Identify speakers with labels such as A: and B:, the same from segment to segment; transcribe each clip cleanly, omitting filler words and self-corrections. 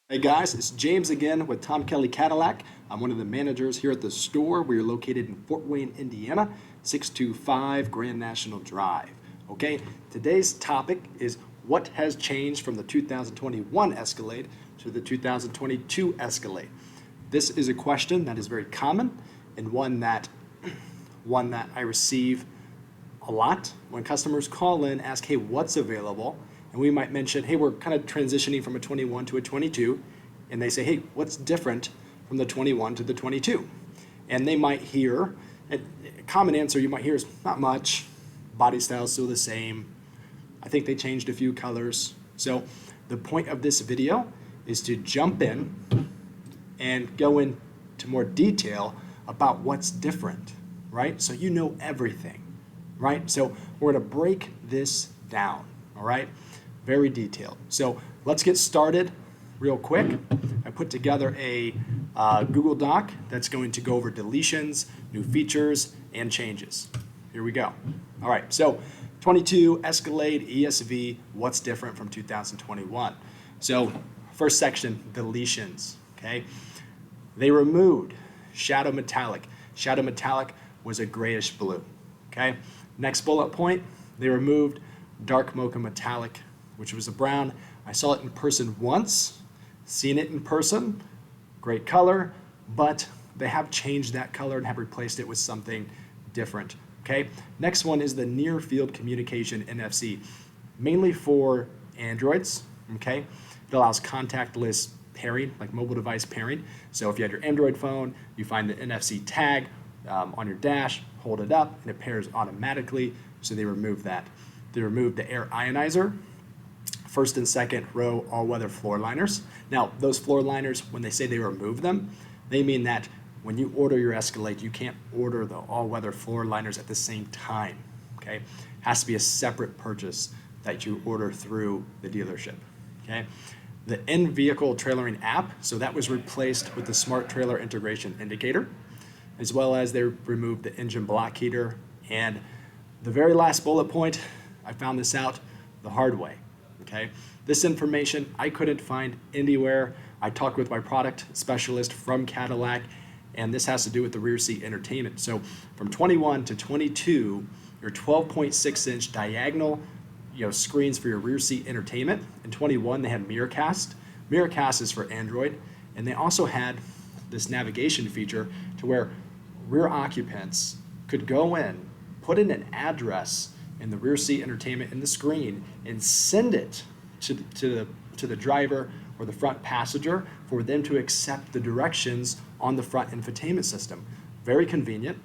A: Hey guys, it's James again with Tom Kelly Cadillac. I'm one of the managers here at the store. We are located in Fort Wayne, Indiana, 625 Grand National Drive. Okay, today's topic is what has changed from the 2021 Escalade to the 2022 Escalade. This is a question that is very common and one that I receive a lot when customers call in, ask, hey, what's available? And we might mention, hey, we're kind of transitioning from a 21 to a 22. And they say, hey, what's different from the 21 to the 22? And they might hear, a common answer you might hear is not much. Body style is still the same. I think they changed a few colors. So the point of this video is to jump in and go into more detail about what's different, right? So you know everything, right? So we're gonna break this down, all right? Very detailed. So let's get started real quick. I put together a Google Doc that's going to go over deletions, new features, and changes. Here we go. All right, so 22 Escalade ESV, what's different from 2021? So first section, deletions, okay? They removed shadow metallic. Shadow metallic was a grayish blue, okay? Next bullet point, they removed dark mocha metallic, which was a brown. I saw it in person once, seen it in person, great color, but they have changed that color and have replaced it with something different, okay? Next one is the near field communication NFC, mainly for Androids, okay? It allows contactless pairing, like mobile device pairing. So if you had your Android phone, you find the NFC tag on your dash, hold it up, and it pairs automatically, so they removed that. They removed the air ionizer, first and second row all-weather floor liners. Now, those floor liners, when they say they remove them, they mean that when you order your Escalade, you can't order the all-weather floor liners at the same time, okay? Has to be a separate purchase that you order through the dealership, okay? The in-vehicle trailering app, so that was replaced with the smart trailer integration indicator, as well as they removed the engine block heater. And the very last bullet point, I found this out the hard way. Okay, this information I couldn't find anywhere. I talked with my product specialist from Cadillac, and this has to do with the rear seat entertainment. So from 21 to 22, your 12.6-inch diagonal, screens for your rear seat entertainment. In 21, they had Miracast. Miracast is for Android, and they also had this navigation feature to where rear occupants could go in, put in an address in the rear seat entertainment in the screen, and send it to the driver or the front passenger for them to accept the directions on the front infotainment system. Very convenient,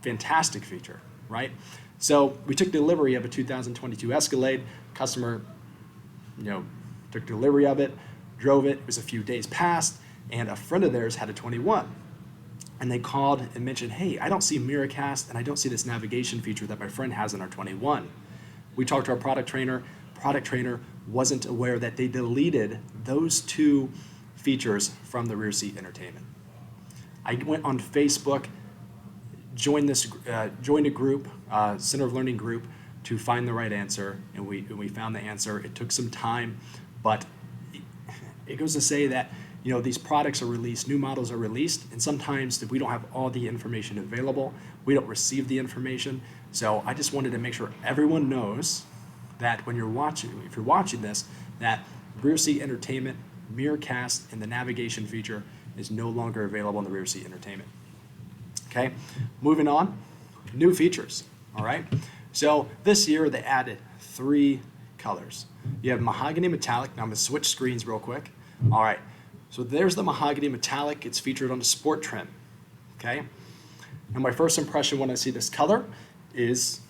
A: fantastic feature, right? So we took delivery of a 2022 Escalade. Customer, took delivery of it, drove it. It was a few days past, and a friend of theirs had a 21. And they called and mentioned, hey, I don't see Miracast and I don't see this navigation feature that my friend has in our 21. We talked to our product trainer. Product trainer wasn't aware that they deleted those two features from the rear seat entertainment. I went on Facebook, joined a group, Center of Learning group, to find the right answer, and we found the answer. It took some time, but it goes to say that these products are released, new models are released, and sometimes if we don't have all the information available, we don't receive the information. So I just wanted to make sure everyone knows that if you're watching this, that rear seat entertainment, Miracast, and the navigation feature is no longer available in the rear seat entertainment. Okay, moving on, new features, all right? So this year they added 3 colors. You have mahogany metallic. Now I'm gonna switch screens real quick. All right. So there's the mahogany metallic. It's featured on the sport trim, okay? And my first impression when I see this color is,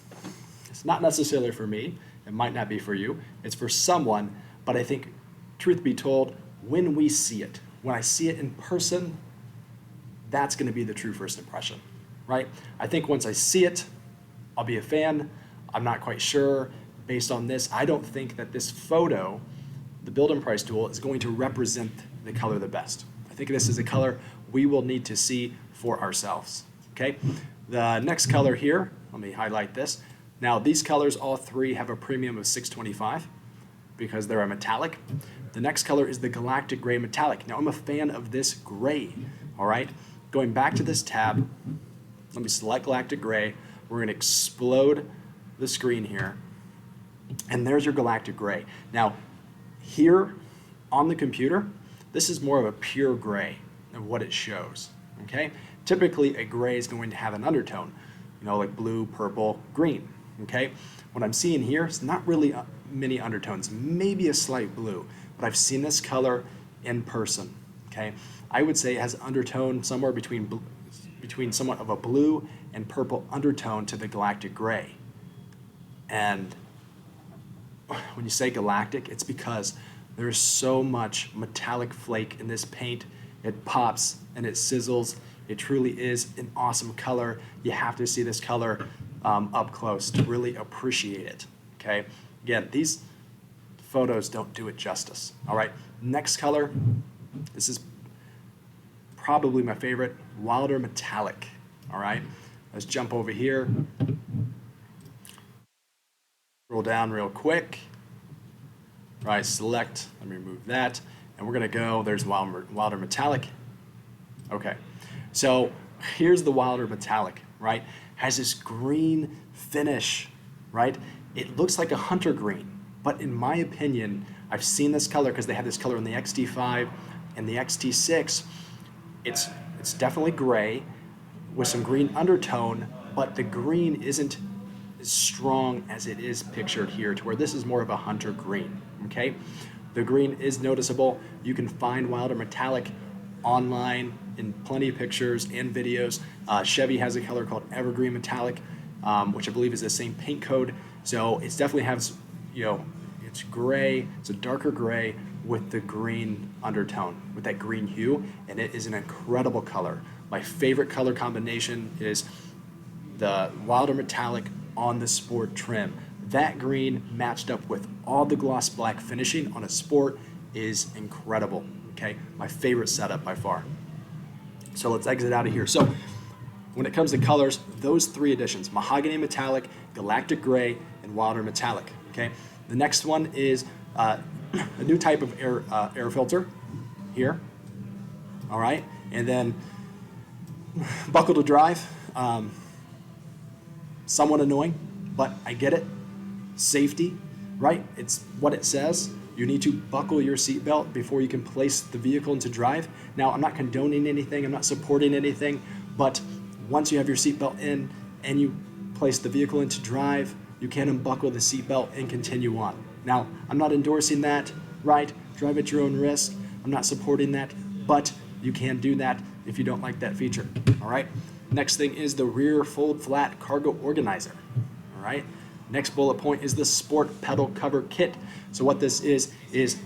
A: it's not necessarily for me. It might not be for you. It's for someone, but I think, truth be told, when we see it, when I see it in person, that's gonna be the true first impression, right? I think once I see it, I'll be a fan. I'm not quite sure. Based on this, I don't think that this photo, the build and price tool, is going to represent the color the best. I think this is a color we will need to see for ourselves, okay? The next color here, let me highlight this. Now these colors, all 3 have a premium of $625 because they're a metallic. The next color is the Galactic Gray Metallic. Now I'm a fan of this gray, all right? Going back to this tab, let me select Galactic Gray. We're gonna explode the screen here, and there's your Galactic Gray. Now, here on the computer, this is more of a pure gray of what it shows, okay? Typically, a gray is going to have an undertone, you know, like blue, purple, green, okay? What I'm seeing here is not really many undertones, maybe a slight blue, but I've seen this color in person, okay? I would say it has an undertone somewhere between somewhat of a blue and purple undertone to the Galactic Gray. And when you say galactic, it's because there's so much metallic flake in this paint. It pops and it sizzles. It truly is an awesome color. You have to see this color up close to really appreciate it, okay? Again, these photos don't do it justice, all right? Next color, this is probably my favorite, Wilder Metallic, all right? Let's jump over here. Scroll down real quick. Right, select, let me remove that. And we're gonna go, there's Wilder Metallic. Okay, so here's the Wilder Metallic, right? Has this green finish, right? It looks like a hunter green, but in my opinion, I've seen this color because they have this color in the XT5 and the XT6. It's definitely gray with some green undertone, but the green isn't as strong as it is pictured here, to where this is more of a hunter green, okay? The green is noticeable. You can find Wilder Metallic online in plenty of pictures and videos. Chevy has a color called Evergreen Metallic, which I believe is the same paint code. So it definitely has, you know, it's gray, it's a darker gray with the green undertone, with that green hue, and it is an incredible color. My favorite color combination is the Wilder Metallic on the Sport trim. That green matched up with all the gloss black finishing on a Sport is incredible, okay? My favorite setup by far. So let's exit out of here. So when it comes to colors, those three editions, Mahogany Metallic, Galactic Gray, and Wilder Metallic, okay? The next one is a new type of air filter here, all right? And then buckle to drive, somewhat annoying, but I get it. Safety, right? It's what it says. You need to buckle your seatbelt before you can place the vehicle into drive. Now, I'm not condoning anything, I'm not supporting anything, but once you have your seatbelt in and you place the vehicle into drive, you can unbuckle the seatbelt and continue on. Now, I'm not endorsing that, right? Drive at your own risk. I'm not supporting that, but you can do that if you don't like that feature, all right? Next thing is the rear fold flat cargo organizer, all right? Next bullet point is the Sport pedal cover kit. So what this is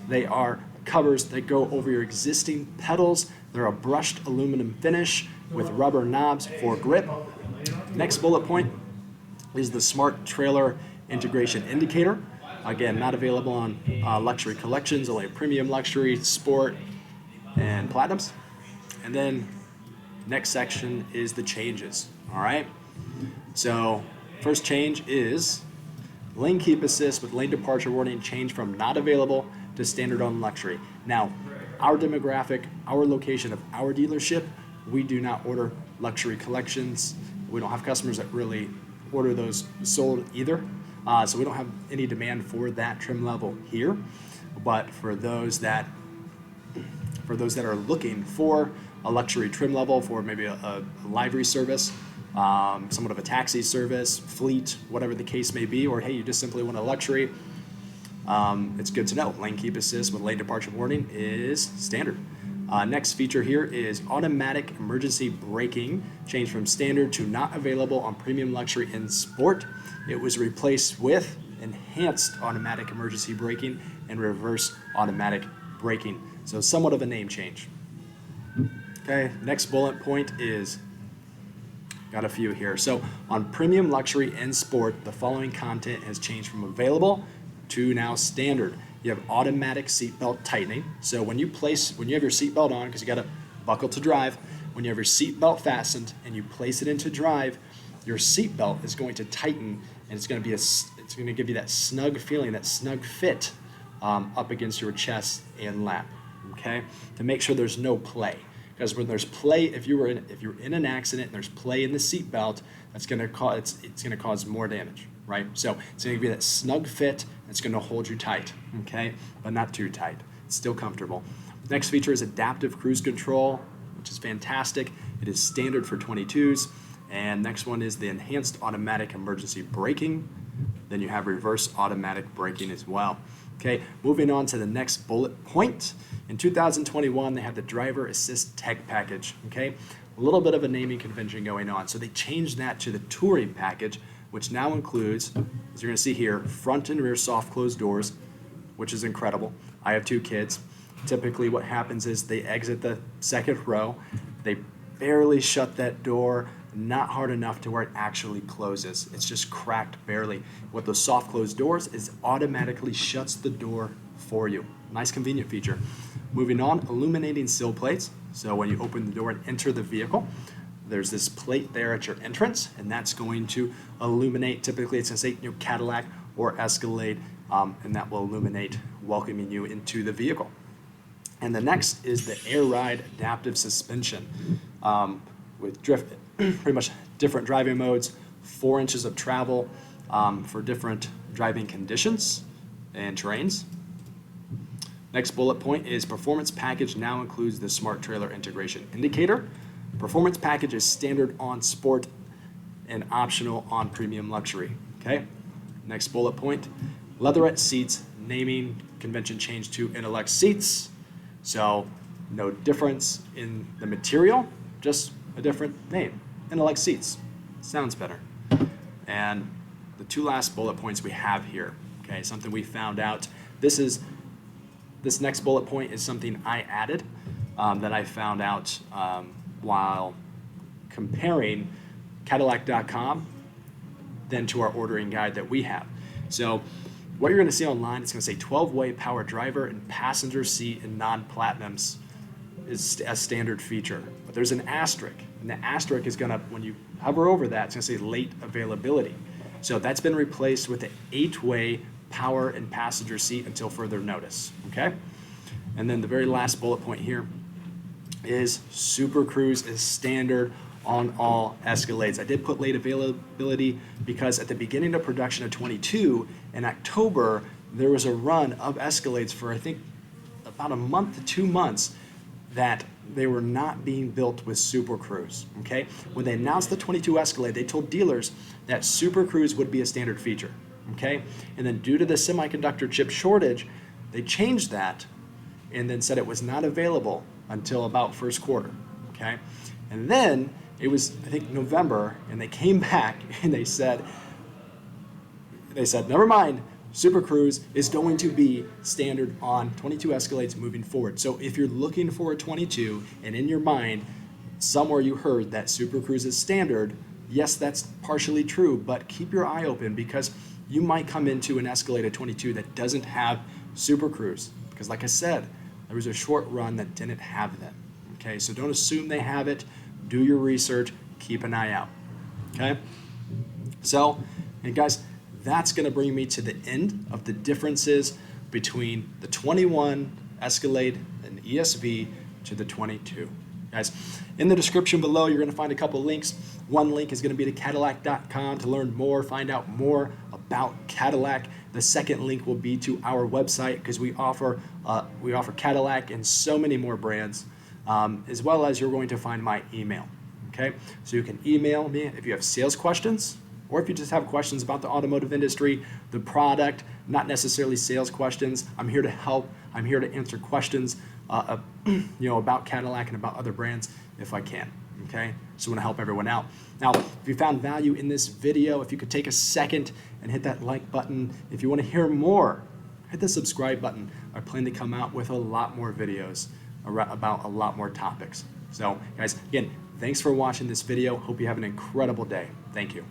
A: they are covers that go over your existing pedals. They're a brushed aluminum finish with rubber knobs for grip. Next bullet point is the Smart Trailer Integration Indicator. Again, not available on luxury collections, only premium luxury, sport, and platinums. And then next section is the changes, all right? So first change is lane keep assist with lane departure warning change from not available to standard on luxury. Now, our demographic, our location of our dealership, we do not order luxury collections. We don't have customers that really order those sold either. So we don't have any demand for that trim level here. But for those that are looking for a luxury trim level for maybe a livery service, somewhat of a taxi service, fleet, whatever the case may be, or hey, you just simply want a luxury, it's good to know. Lane keep assist with lane departure warning is standard. Next feature here is automatic emergency braking, changed from standard to not available on premium luxury and sport. It was replaced with enhanced automatic emergency braking and reverse automatic braking. So somewhat of a name change. Okay, next bullet point is, got a few here. So on premium luxury and sport, the following content has changed from available to now standard. You have automatic seatbelt tightening. So when you have your seatbelt on, because you got to buckle to drive, when you have your seatbelt fastened and you place it into drive, your seatbelt is going to tighten, and it's going to give you that snug feeling, that snug fit up against your chest and lap, okay, to make sure there's no play. Because when there's play, if you're in an accident and there's play in the seat belt, that's going to cause it's going to cause more damage, right? So it's going to give you that snug fit. It's going to hold you tight, okay, but not too tight. It's still comfortable. Next feature is adaptive cruise control, which is fantastic. It is standard for 22s. And next one is the enhanced automatic emergency braking. Then you have reverse automatic braking as well. Okay, moving on to the next bullet point. In 2021, they have the driver assist tech package. Okay, a little bit of a naming convention going on. So they changed that to the touring package, which now includes, as you're going to see here, front and rear soft close doors, which is incredible. I have 2 kids. Typically what happens is they exit the second row, they barely shut that door, not hard enough to where it actually closes. It's just cracked barely. What those soft close doors is automatically shuts the door for you. Nice convenient feature. Moving on, illuminating sill plates. So when you open the door and enter the vehicle, there's this plate there at your entrance, and that's going to illuminate. Typically it's going to say Cadillac or Escalade, and that will illuminate welcoming you into the vehicle. And the next is the Air Ride adaptive suspension with pretty much different driving modes, 4 inches of travel for different driving conditions and terrains. Next bullet point is performance package now includes the smart trailer integration indicator. Performance package is standard on sport and optional on premium luxury. Okay. Next bullet point, leatherette seats, naming convention changed to Intellect seats. So no difference in the material, just a different name. Intellect seats. Sounds better. And the 2 last bullet points we have here, okay, something we found out. This next bullet point is something I added that I found out while comparing Cadillac.com then to our ordering guide that we have. So what you're going to see online, it's going to say 12-way power driver and passenger seat and non-platinums is a standard feature. But there's an asterisk, and the asterisk is going to, when you hover over that, it's going to say late availability. So that's been replaced with the 8-way power and passenger seat until further notice, okay? And then the very last bullet point here is Super Cruise is standard on all Escalades. I did put late availability because at the beginning of production of 22, in October, there was a run of Escalades for I think about a month to 2 months that they were not being built with Super Cruise, okay? When they announced the 22 Escalade, they told dealers that Super Cruise would be a standard feature, okay? And then due to the semiconductor chip shortage, they changed that and then said it was not available until about first quarter, okay? And then it was, I think, November, and they came back and they said, never mind, Super Cruise is going to be standard on 22 Escalades moving forward. So if you're looking for a 22 and in your mind, somewhere you heard that Super Cruise is standard, yes, that's partially true, but keep your eye open because you might come into an Escalade 22 that doesn't have Super Cruise. Because like I said, there was a short run that didn't have them. Okay, so don't assume they have it. Do your research, keep an eye out. Okay? So, and guys, that's going to bring me to the end of the differences between the 21 Escalade and ESV to the 22. Guys, in the description below, you're going to find a couple links. One link is going to be to Cadillac.com to learn more, find out more about Cadillac. The second link will be to our website because we offer Cadillac and so many more brands, as well as you're going to find my email. Okay, so you can email me if you have sales questions, or if you just have questions about the automotive industry, the product, not necessarily sales questions. I'm here to help. I'm here to answer questions, about Cadillac and about other brands if I can. Okay, so I want to help everyone out. Now, if you found value in this video, if you could take a second and hit that like button. If you want to hear more, hit the subscribe button. I plan to come out with a lot more videos about a lot more topics. So, guys, again, thanks for watching this video. Hope you have an incredible day. Thank you.